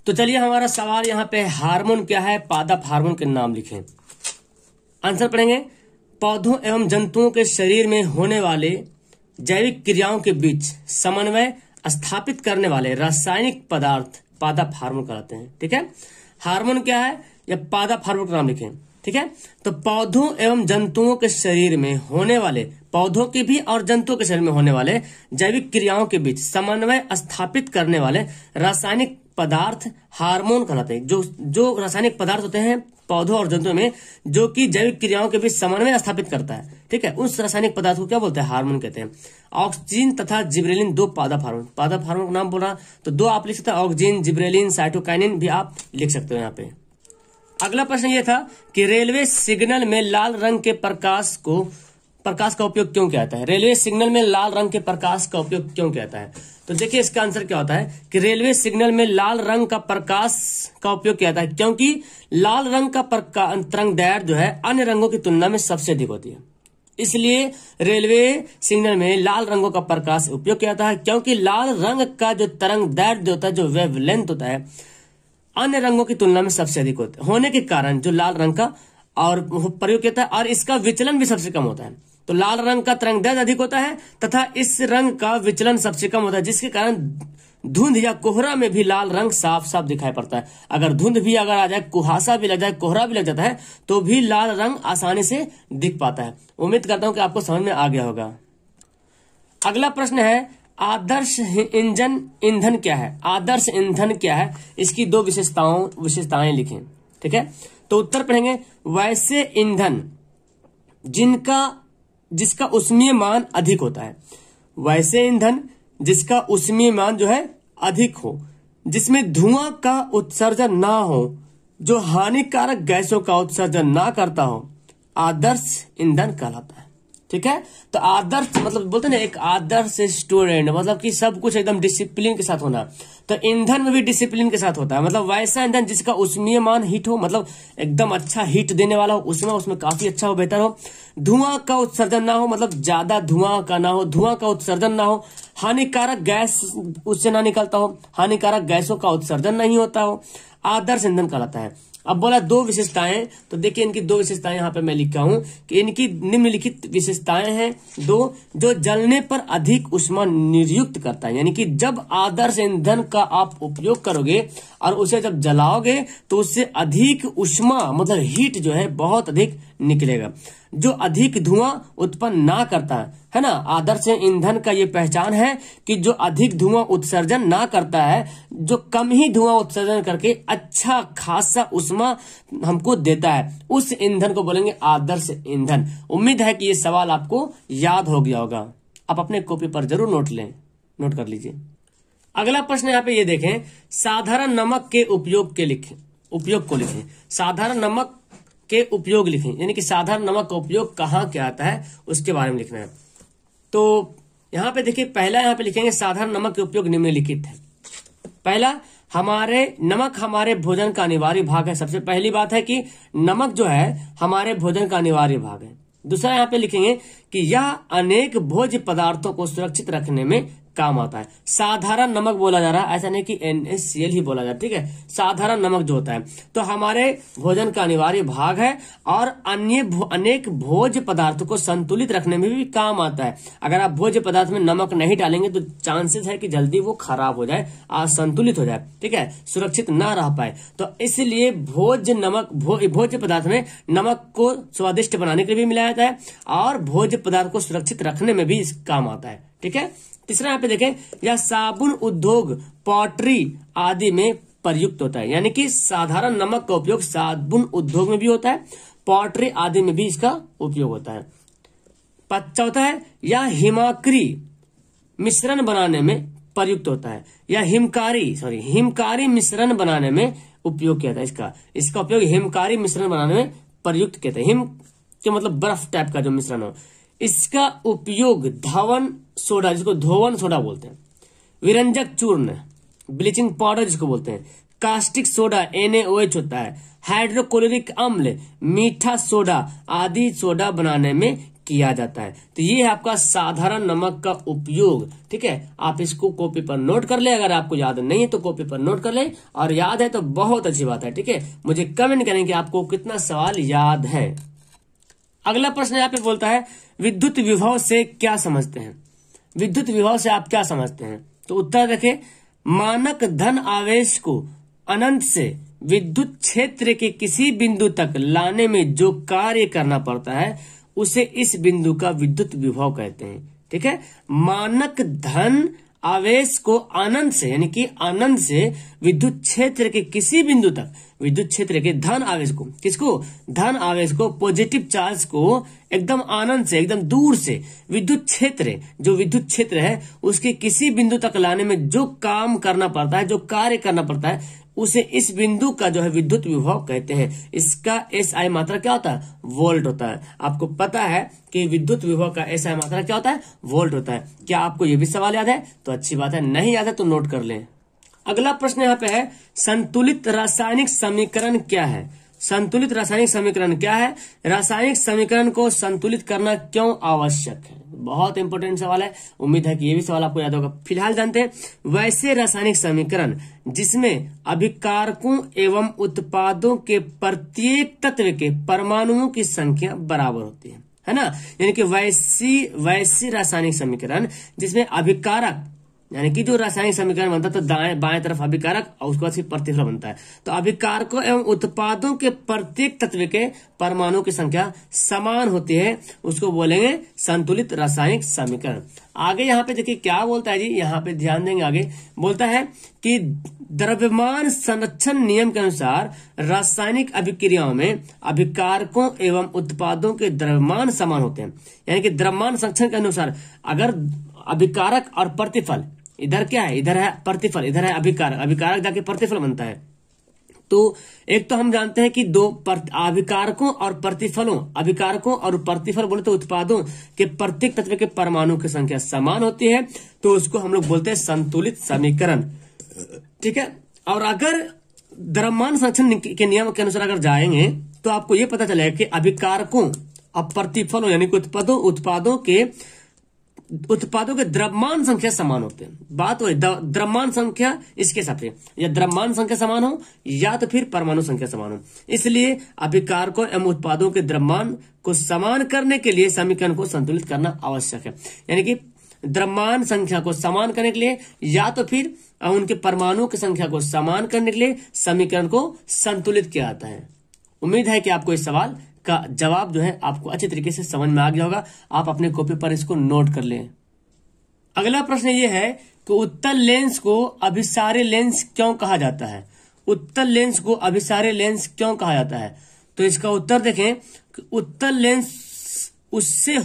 तो चलिए हमारा सवाल यहाँ पे हार्मोन क्या है, पादप हार्मोन के नाम लिखें। आंसर पढ़ेंगे। पौधों एवं जंतुओं के शरीर में होने वाले जैविक क्रियाओं के बीच समन्वय स्थापित करने वाले रासायनिक पदार्थ पादप हार्मोन कहलाते हैं। ठीक है, हार्मोन क्या है या पादप हार्मोन का नाम लिखें। ठीक है, तो पौधों एवं जंतुओं के शरीर में होने वाले, पौधों के भी और जंतुओं के शरीर में होने वाले जैविक क्रियाओं के बीच समन्वय स्थापित करने वाले रासायनिक पदार्थ हार्मोन कहलाते हैं। जो रासायनिक पदार्थ होते हैं पौधों और जंतुओं में जो कि जैविक क्रियाओं के बीच समन्वय स्थापित करता है, ठीक है, उस रासायनिक पदार्थ को क्या बोलते हैं, हार्मोन कहते हैं। ऑक्सीजन तथा जिब्रेलिन दो पादप हार्मोन, पादप हार्मोन का नाम बोला तो दो आप लिख सकते हैं, ऑक्सीजन, जिब्रेलिन, साइटोकाइनिन भी आप लिख सकते हो यहाँ पे। अगला प्रश्न ये था कि रेलवे सिग्नल में लाल रंग के प्रकाश का उपयोग क्यों किया जाता है। रेलवे सिग्नल में लाल रंग के प्रकाश का उपयोग क्यों किया जाता है, तो देखिए इसका आंसर क्या होता है कि रेलवे सिग्नल में लाल रंग का प्रकाश का उपयोग किया जाता है क्योंकि लाल रंग का तरंगदैर्घ्य जो है अन्य रंगों की तुलना में सबसे अधिक होती है। इसलिए रेलवे सिग्नल में लाल रंगों का प्रकाश उपयोग किया जाता है क्योंकि लाल रंग का जो तरंगदैर्घ्य होता है, जो वेवलेंथ होता है, अन्य रंगों की तुलना में सबसे अधिक होने के कारण जो लाल रंग का और प्रयोग किया है और इसका विचलन भी सबसे कम होता है। तो लाल रंग का तरंगदैर्घ्य अधिक होता है तथा इस रंग का विचलन सबसे कम होता है, जिसके कारण धुंध या कोहरा में भी लाल रंग साफ साफ दिखाई पड़ता है। अगर धुंध भी अगर आ जाए, कुहासा भी लग जाए, कोहरा भी लग जाता है तो भी लाल रंग आसानी से दिख पाता है। उम्मीद करता हूं कि आपको समझ में आ गया होगा। अगला प्रश्न है, आदर्श ईंधन क्या है। आदर्श ईंधन क्या है, इसकी दो विशेषताएं लिखें। ठीक है, तो उत्तर पढ़ेंगे। वैसे ईंधन जिसका ऊष्मीय मान अधिक होता है। वैसे ईंधन जिसका ऊष्मीय मान जो है अधिक हो, जिसमें धुआं का उत्सर्जन ना हो, जो हानिकारक गैसों का उत्सर्जन ना करता हो, आदर्श ईंधन कहलाता है। ठीक है, तो आदर्श मतलब बोलते हैं ना एक आदर्श स्टूडेंट, मतलब कि सब कुछ एकदम डिसिप्लिन के साथ होना। तो ईंधन में भी डिसिप्लिन के साथ होता है। मतलब वैसा ईंधन जिसका ऊष्मीय मान हीट हो, मतलब एकदम अच्छा हीट देने वाला हो, उसमें काफी अच्छा हो, बेहतर हो। धुआं का उत्सर्जन ना हो, मतलब ज्यादा धुआं का ना हो, धुआं का उत्सर्जन ना हो, हानिकारक गैस उससे ना निकलता हो, हानिकारक गैसों का उत्सर्जन नहीं होता हो, आदर्श ईंधन कहलाता है। अब बोला दो विशेषताएं, तो देखिए इनकी दो विशेषताएं यहाँ पे मैं लिखा हूं कि इनकी निम्नलिखित विशेषताएं हैं दो, जो जलने पर अधिक ऊष्मा निर्युक्त करता है। यानी कि जब आदर्श ईंधन का आप उपयोग करोगे और उसे जब जलाओगे तो उससे अधिक ऊष्मा मतलब हीट जो है बहुत अधिक निकलेगा, जो अधिक धुआं उत्पन्न ना करता है ना। आदर्श ईंधन का ये पहचान है कि जो अधिक धुआं उत्सर्जन ना करता है, जो कम ही धुआं उत्सर्जन करके अच्छा खासा ऊष्मा हमको देता है, उस ईंधन को बोलेंगे आदर्श ईंधन। उम्मीद है कि ये सवाल आपको याद हो गया होगा। आप अपने कॉपी पर जरूर नोट कर लीजिए। अगला प्रश्न यहाँ पे ये देखें, साधारण नमक के उपयोग को लिखें। साधारण नमक के उपयोग लिखें, यानी कि साधारण नमक का उपयोग कहाँ क्या आता है उसके बारे में लिखना है। तो यहाँ पे देखिए, पहला यहाँ पे लिखेंगे साधारण नमक के उपयोग निम्नलिखित है। पहला, नमक हमारे भोजन का अनिवार्य भाग है। सबसे पहली बात है कि नमक जो है हमारे भोजन का अनिवार्य भाग है। दूसरा यहाँ पे लिखेंगे कि यह अनेक भोज्य पदार्थों को सुरक्षित रखने में काम आता है। साधारण नमक बोला जा रहा है, ऐसा नहीं कि NaCl ही बोला जा रहा है। ठीक है, साधारण नमक जो होता है तो हमारे भोजन का अनिवार्य भाग है और अनेक भोज्य पदार्थों को संतुलित रखने में भी काम आता है। अगर आप भोज्य पदार्थ में नमक नहीं डालेंगे तो चांसेस है कि जल्दी वो खराब हो जाए, असंतुलित हो जाए, ठीक है, सुरक्षित ना रह पाए। तो इसलिए भोज्य पदार्थ में नमक को स्वादिष्ट बनाने के लिए भी मिलाया जाता है और भोज्य पदार्थ को सुरक्षित रखने में भी इस काम आता है। ठीक है, तीसरा यहाँ पे देखें, यह साबुन उद्योग, पॉटरी आदि में प्रयुक्त होता है। यानी कि साधारण नमक का उपयोग साबुन उद्योग में भी होता है, पॉटरी आदि में भी इसका उपयोग होता है। चौथा है, यह हिमकारी मिश्रण बनाने में प्रयुक्त होता है, या हिमकारी मिश्रण बनाने में उपयोग किया था। इसका उपयोग हिमकारी मिश्रण बनाने में प्रयुक्त किया था। हिम के मतलब बर्फ टाइप का जो मिश्रण हो, इसका उपयोग धवन सोडा, जिसको धोवन सोडा बोलते हैं, विरंजक चूर्ण, ब्लीचिंग पाउडर जिसको बोलते हैं, कास्टिक सोडा NaOH होता है, हाइड्रोक्लोरिक अम्ल, मीठा सोडा आदि सोडा बनाने में किया जाता है। तो ये है आपका साधारण नमक का उपयोग। ठीक है, आप इसको कॉपी पर नोट कर ले, अगर आपको याद नहीं है तो कॉपी पर नोट कर ले, और याद है तो बहुत अच्छी बात है। ठीक है, मुझे कमेंट करें कि आपको कितना सवाल याद है। अगला प्रश्न यहाँ पे बोलता है विद्युत विभव से क्या समझते हैं। विद्युत विभव से आप क्या समझते हैं? तो उत्तर देखें, मानक धन आवेश को अनंत से विद्युत क्षेत्र के किसी बिंदु तक लाने में जो कार्य करना पड़ता है उसे इस बिंदु का विद्युत विभव कहते हैं। ठीक है, मानक धन आवेश को अनंत से, यानी कि अनंत से विद्युत क्षेत्र के किसी बिंदु तक, विद्युत क्षेत्र के धन आवेश को, किसको? धन आवेश को, पॉजिटिव चार्ज को एकदम अनंत से, एकदम दूर से विद्युत क्षेत्र, जो विद्युत क्षेत्र है उसके किसी बिंदु तक लाने में जो काम करना पड़ता है, जो कार्य करना पड़ता है, उसे इस बिंदु का जो है विद्युत विभव कहते हैं। इसका SI मात्रा क्या होता है? वोल्ट होता है। आपको पता है कि विद्युत विभव का SI मात्रा क्या होता है? वोल्ट होता है। क्या आपको ये भी सवाल याद है? तो अच्छी बात है, नहीं याद है तो नोट कर लें। अगला प्रश्न यहाँ पे है संतुलित रासायनिक समीकरण क्या है? संतुलित रासायनिक समीकरण क्या है? रासायनिक समीकरण को संतुलित करना क्यों आवश्यक है? बहुत इंपॉर्टेंट सवाल है, उम्मीद है कि ये भी सवाल आपको याद होगा। फिलहाल जानते हैं वैसे रासायनिक समीकरण जिसमें अभिकारकों एवं उत्पादों के प्रत्येक तत्व के परमाणुओं की संख्या बराबर होती है ना। यानी कि वैसी रासायनिक समीकरण जिसमें अभिकारक, यानी कि जो रासायनिक समीकरण बनता है तो दाएं बाएं तरफ अभिकारक और उसके बाद फिर प्रतिफल बनता है। तो अभिकारकों एवं उत्पादों के प्रत्येक तत्व के परमाणुओं की संख्या समान होती है, उसको बोलेंगे संतुलित रासायनिक समीकरण। आगे यहाँ पे देखिए क्या बोलता है जी, यहाँ पे ध्यान देंगे। आगे बोलता है कि द्रव्यमान संरक्षण नियम के अनुसार रासायनिक अभिक्रियाओं में अभिकारकों एवं उत्पादों के द्रव्यमान समान होते हैं। यानी कि द्रव्यमान संरक्षण के अनुसार अगर अभिकारक और प्रतिफल, इधर क्या है? इधर है प्रतिफल, इधर है अभिकारक, अभिकारक जाके प्रतिफल बनता है। तो एक तो हम जानते हैं कि दो अभिकारकों और प्रतिफलों, अभिकारकों और प्रतिफल बोले तो उत्पादों के प्रत्येक तत्व के परमाणु की संख्या समान होती है, तो उसको हम लोग बोलते हैं संतुलित समीकरण। ठीक है, और अगर द्रव्यमान संरक्षण के नियम के अनुसार अगर जाएंगे तो आपको यह पता चलेगा कि अभिकारकों और प्रतिफलों यानी कि उत्पादों के द्रव्यमान संख्या समान होते हैं। बात वही, द्रव्यमान संख्या इसके हिसाब से, या द्रव्यमान संख्या समान हो या तो फिर परमाणु संख्या समान हो। इसलिए अभिकारकों एवं उत्पादों के द्रव्यमान को समान करने के लिए समीकरण को संतुलित करना आवश्यक है। यानी कि द्रव्यमान संख्या को समान करने के लिए या तो फिर उनके परमाणु की संख्या को समान करने के लिए समीकरण को संतुलित किया जाता है। उम्मीद है कि आपको इस सवाल का जवाब जो है आपको अच्छे तरीके से समझ में आ गया होगा। आप अपने कॉपी पर इसको नोट कर लें। अगला प्रश्न ये है कि उत्तल लेंस को अभिसारी लेंस क्यों कहा जाता है? उत्तल लेंस को अभिसारी लेंस क्यों कहा जाता है? तो इसका उत्तर देखें कि उत्तल लेंस उससे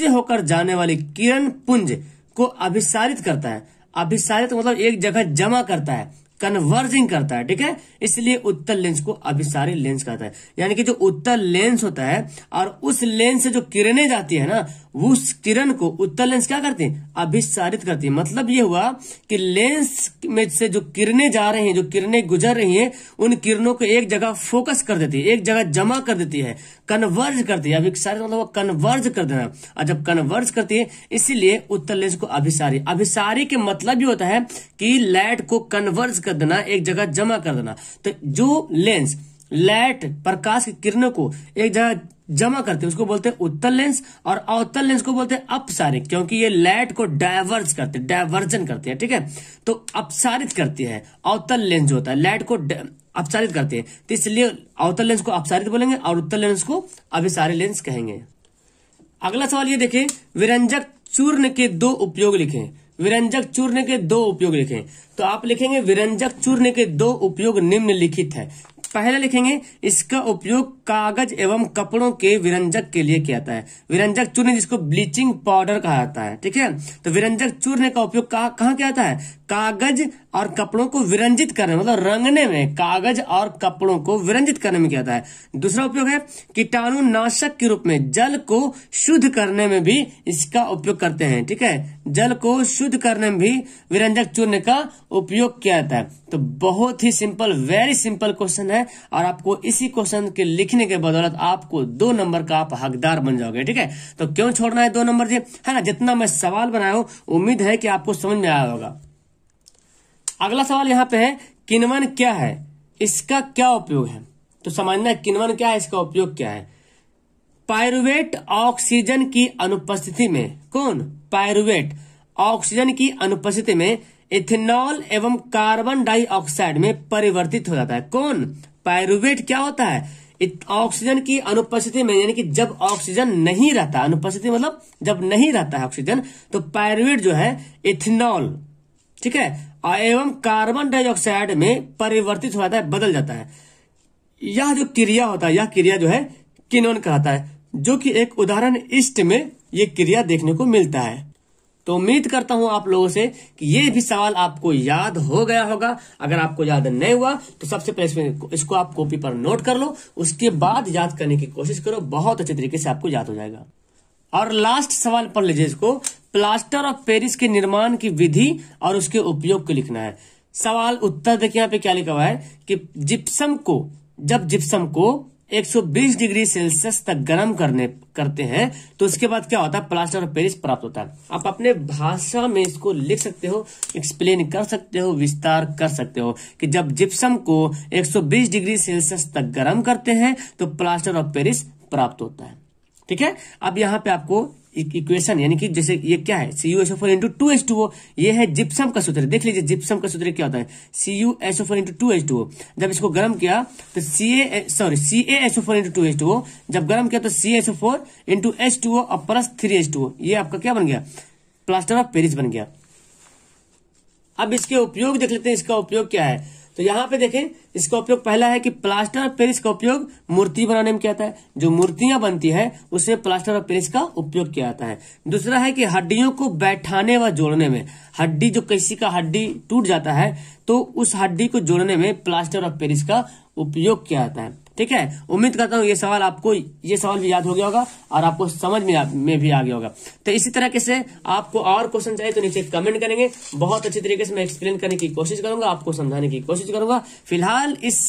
होकर जाने वाली किरण पुंज को अभिसारित करता है। अभिसारित मतलब एक जगह जमा करता है, कन्वर्जिंग करता है। ठीक है, इसलिए उत्तल लेंस को अभिसारी लेंस कहता है। यानी कि जो उत्तल लेंस होता है और उस लेंस से जो किरणें जाती है ना, उस किरण को उत्तल लेंस क्या करती है? अभिसारित करती है। मतलब ये हुआ कि लेंस में से जो किरणें जा रही हैं, जो किरणें गुजर रही हैं, उन किरणों को एक जगह फोकस कर देती है, एक जगह जमा कर देती है, कन्वर्ज करती है। अभिसारित मतलब वो कन्वर्ज कर देना, और जब कन्वर्ज करती है इसीलिए उत्तल लेंस को अभिसारी। अभिसारी के मतलब ये होता है कि लाइट को कन्वर्ज कर देना, एक जगह जमा कर देना। तो जो लेंस लाइट प्रकाश की किरणों को एक जगह जमा करते हैं उसको बोलते हैं उत्तल लेंस, और अवतल लेंस को बोलते हैं अपसारित, क्योंकि ये लाइट को डायवर्जन करते हैं। ठीक है, तो अपसारित करती है। अवतल लेंस जो होता है लाइट को अपसारित करते हैं, तो इसलिए अवतल लेंस को अपसारित बोलेंगे और उत्तल लेंस को अभिसारी लेंस कहेंगे। अगला सवाल ये देखें, विरंजक चूर्ण के दो उपयोग लिखें। विरंजक चूर्ण के दो उपयोग लिखें। तो आप लिखेंगे विरंजक चूर्ण के दो उपयोग निम्नलिखित है। पहले लिखेंगे इसका उपयोग कागज एवं कपड़ों के विरंजक के लिए किया जाता है। विरंजक चूर्ण जिसको ब्लीचिंग पाउडर कहा जाता है। ठीक है, तो विरंजक चूर्ण का उपयोग कहाँ किया जाता है? कागज और कपड़ों को विरंजित करने मतलब रंगने में, कागज और कपड़ों को विरंजित करने में किया जाता है। दूसरा उपयोग है कीटाणुनाशक के रूप में, जल को शुद्ध करने में भी इसका उपयोग करते हैं। ठीक है, जल को शुद्ध करने में भी विरंजक चूर्ण का उपयोग किया जाता है। तो बहुत ही सिंपल, वेरी सिंपल क्वेश्चन है और आपको इसी क्वेश्चन के लिखने के बदौलत आपको 2 नंबर का आप हकदार बन जाओगे। ठीक है, तो क्यों छोड़ना है 2 नंबर जी, है ना। जितना मैं सवाल बनाया हूं उम्मीद है कि आपको समझ में आया होगा। अगला सवाल यहाँ पे है, किण्वन क्या है, इसका क्या उपयोग है। तो समझना है किण्वन क्या है, इसका उपयोग क्या है। पायरुवेट ऑक्सीजन की अनुपस्थिति में, कौन, पायरुवेट ऑक्सीजन की अनुपस्थिति में इथेनॉल एवं कार्बन डाइऑक्साइड में परिवर्तित हो जाता है। कौन, पायरुवेट क्या होता है, ऑक्सीजन की अनुपस्थिति में, यानी कि जब ऑक्सीजन नहीं रहता, अनुपस्थिति मतलब जब नहीं रहता है ऑक्सीजन, तो पायरुवेट जो है इथेनॉल, ठीक है, एवं कार्बन डाइऑक्साइड में परिवर्तित हो जाता है, बदल जाता है। यह जो क्रिया होता है, यह क्रिया जो है किण्वन कहलाता है, जो कि एक उदाहरण ईस्ट में यह क्रिया देखने को मिलता है। तो उम्मीद करता हूं आप लोगों से कि ये भी सवाल आपको याद हो गया होगा। अगर आपको याद नहीं हुआ तो सबसे पहले इसको आप कॉपी पर नोट कर लो, उसके बाद याद करने की कोशिश करो, बहुत अच्छे तरीके से आपको याद हो जाएगा। और लास्ट सवाल पढ़ लीजिए इसको, प्लास्टर ऑफ पेरिस के निर्माण की विधि और उसके उपयोग को लिखना है। सवाल उत्तर देखिए यहाँ पे क्या लिखा हुआ है कि जब जिप्सम को 120 डिग्री सेल्सियस तक गर्म करते हैं तो उसके बाद क्या होता है, प्लास्टर ऑफ पेरिस प्राप्त होता है। आप अपने भाषा में इसको लिख सकते हो, एक्सप्लेन कर सकते हो, विस्तार कर सकते हो कि जब जिप्सम को 120 डिग्री सेल्सियस तक गर्म करते हैं तो प्लास्टर ऑफ पेरिस प्राप्त होता है। ठीक है, अब यहाँ पे आपको इक्वेशन, यानी कि जैसे ये क्या है, CuSO4 इंटू 2H2O, ये है जिप्सम का सूत्र। देख लीजिए जिप्सम का सूत्र क्या होता है, CuSO4 इंटू 2H2O। जब इसको गर्म किया तो CaSO4 इंटू 2H2O, जब गर्म किया तो CaSO4 इंटू H2O और प्लस 3H2O, ये आपका क्या बन गया, प्लास्टर ऑफ पेरिस बन गया। अब इसके उपयोग देख लेते हैं, इसका उपयोग क्या है। तो यहाँ पे देखें, इसका उपयोग पहला है कि प्लास्टर ऑफ पेरिस का उपयोग मूर्ति बनाने में किया जाता है, जो मूर्तियां बनती है उसमें प्लास्टर ऑफ पेरिस का उपयोग किया जाता है। दूसरा है कि हड्डियों को बैठाने व जोड़ने में, हड्डी जो किसी का हड्डी टूट जाता है तो उस हड्डी को जोड़ने में प्लास्टर ऑफ पेरिस का उपयोग किया जाता है। ठीक है, उम्मीद करता हूँ ये सवाल भी याद हो गया होगा और आपको समझ में भी आ गया होगा। तो इसी तरह से आपको और क्वेश्चन चाहिए तो नीचे कमेंट करेंगे, बहुत अच्छी तरीके से मैं एक्सप्लेन करने की कोशिश करूंगा, आपको समझाने की कोशिश करूंगा। फिलहाल इस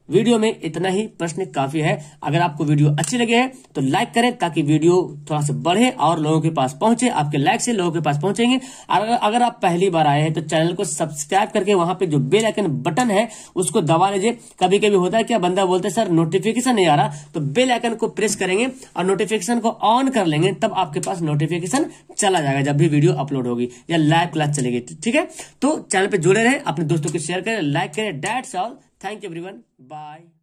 वीडियो में इतना ही, प्रश्न काफी है। अगर आपको वीडियो अच्छी लगे है तो लाइक करें ताकि वीडियो थोड़ा सा बढ़े और लोगों के पास पहुंचे। आपके लाइक से लोगों के पास पहुंचेंगे। अगर आप पहली बार आए हैं तो चैनल को सब्सक्राइब करके वहां पे जो बेल आइकन बटन है उसको दबा लीजिए। कभी कभी होता है क्या, बंदा बोलते हैं सर नोटिफिकेशन नहीं आ रहा, तो बेल आइकन को प्रेस करेंगे और नोटिफिकेशन को ऑन कर लेंगे, तब आपके पास नोटिफिकेशन चला जाएगा जब भी वीडियो अपलोड होगी या लाइव क्लास चलेगी। ठीक है, तो चैनल पे जुड़े रहे, अपने दोस्तों को शेयर करें, लाइक करें। That's all, thank you everyone, bye.